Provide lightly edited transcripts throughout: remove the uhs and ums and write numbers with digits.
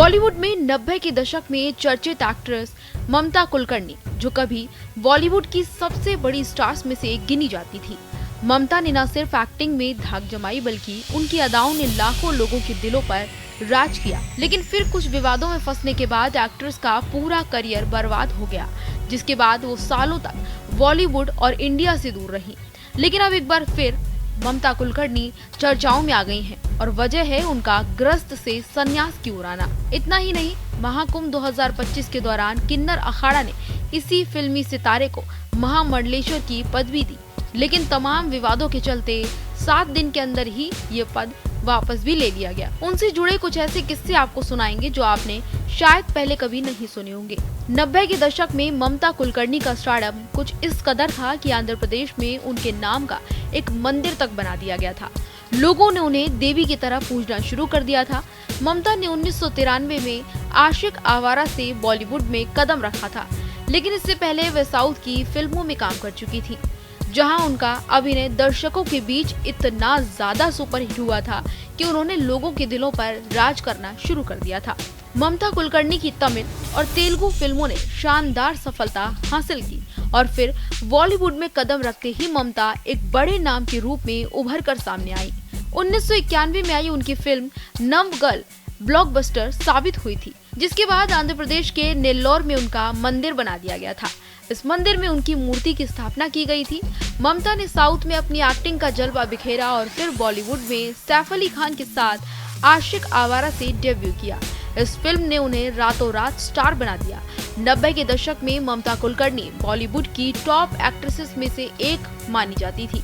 बॉलीवुड में 90 के दशक में चर्चित एक्ट्रेस ममता कुलकर्णी, जो कभी बॉलीवुड की सबसे बड़ी स्टार्स में से एक गिनी जाती थी। ममता ने न सिर्फ एक्टिंग में धाक जमाई, बल्कि उनकी अदाओं ने लाखों लोगों के दिलों पर राज किया। लेकिन फिर कुछ विवादों में फंसने के बाद एक्ट्रेस का पूरा करियर बर्बाद हो गया, जिसके बाद वो सालों तक बॉलीवुड और इंडिया से दूर रही। लेकिन अब एक बार फिर ममता कुलकर्णी चर्चाओं में आ गई हैं और वजह है उनका ग्रस्त से संन्यास की ओर आना। इतना ही नहीं, महाकुंभ 2025 के दौरान किन्नर अखाड़ा ने इसी फिल्मी सितारे को महामंडलेश्वर की पदवी दी, लेकिन तमाम विवादों के चलते 7 दिन के अंदर ही ये पद वापस भी ले लिया गया। उनसे जुड़े कुछ ऐसे किस्से आपको सुनाएंगे जो आपने शायद पहले कभी नहीं सुने होंगे। 90 के दशक में ममता कुलकर्णी का स्टारडम कुछ इस कदर था कि आंध्र प्रदेश में उनके नाम का एक मंदिर तक बना दिया गया था। लोगों ने उन्हें देवी की तरह पूजना शुरू कर दिया था। ममता ने 1993 में आशिक आवारा से बॉलीवुड में कदम रखा था, लेकिन इससे पहले वे साउथ की फिल्मों में काम कर चुकी थी, जहां उनका अभिनय दर्शकों के बीच इतना ज्यादा सुपरहिट हुआ था कि उन्होंने लोगों के दिलों पर राज करना शुरू कर दिया था। ममता कुलकर्णी की तमिल और तेलुगु फिल्मों ने शानदार सफलता हासिल की और फिर बॉलीवुड में कदम रखते ही ममता एक बड़े नाम के रूप में उभर कर सामने आई। 1991 में आई उनकी फिल्म नवगल ब्लॉकबस्टर साबित हुई थी, जिसके बाद आंध्र प्रदेश के नेल्लोर में उनका मंदिर बना दिया गया था। इस मंदिर में उनकी मूर्ति की स्थापना की गई थी। ममता ने साउथ में अपनी एक्टिंग का जलवा बिखेरा और फिर बॉलीवुड में सैफ अली खान के साथ आशिक आवारा से डेब्यू किया। इस फिल्म ने उन्हें रातों रात स्टार बना दिया। 90 के दशक में ममता कुलकर्णी बॉलीवुड की टॉप एक्ट्रेसेस में से एक मानी जाती थी।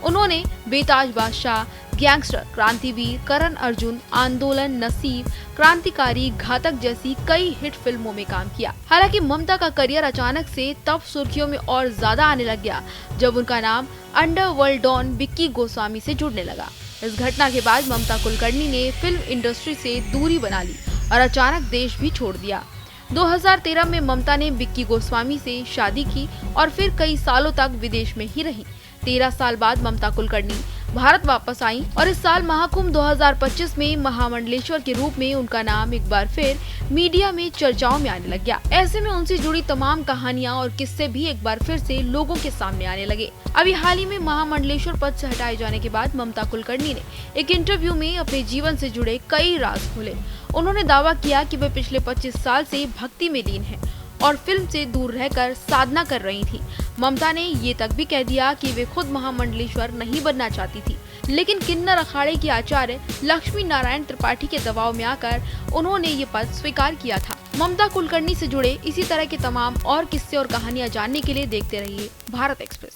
उन्होंने बेताज बादशाह, गैंगस्टर, क्रांतिवीर, करण अर्जुन, आंदोलन, नसीब, क्रांतिकारी, घातक जैसी कई हिट फिल्मों में काम किया। हालांकि ममता का करियर अचानक से तब सुर्खियों में और ज्यादा आने लग गया जब उनका नाम अंडरवर्ल्ड डॉन विक्की गोस्वामी से जुड़ने लगा। इस घटना के बाद ममता कुलकर्णी ने फिल्म इंडस्ट्री से दूरी बना ली और अचानक देश भी छोड़ दिया। 2013 में ममता ने विक्की गोस्वामी से शादी की और फिर कई सालों तक विदेश में ही रही। 13 साल बाद ममता कुलकर्णी भारत वापस आई और इस साल महाकुंभ 2025 में महामंडलेश्वर के रूप में उनका नाम एक बार फिर मीडिया में चर्चाओं में आने लग गया। ऐसे में उनसे जुड़ी तमाम कहानियां और किस्से भी एक बार फिर से लोगों के सामने आने लगे। अभी हाल ही में महामंडलेश्वर पद से हटाए जाने के बाद ममता कुलकर्णी ने एक इंटरव्यू में अपने जीवन से जुड़े कई राज खोले। उन्होंने दावा किया कि वे पिछले 25 साल से भक्ति में लीन हैं और फिल्म से दूर रहकर साधना कर रही थी। ममता ने ये तक भी कह दिया कि वे खुद महामंडलेश्वर नहीं बनना चाहती थी, लेकिन किन्नर अखाड़े के आचार्य लक्ष्मी नारायण त्रिपाठी के दबाव में आकर उन्होंने ये पद स्वीकार किया था। ममता कुलकर्णी से जुड़े इसी तरह के तमाम और किस्से और कहानियां जानने के लिए देखते रहिए भारत एक्सप्रेस।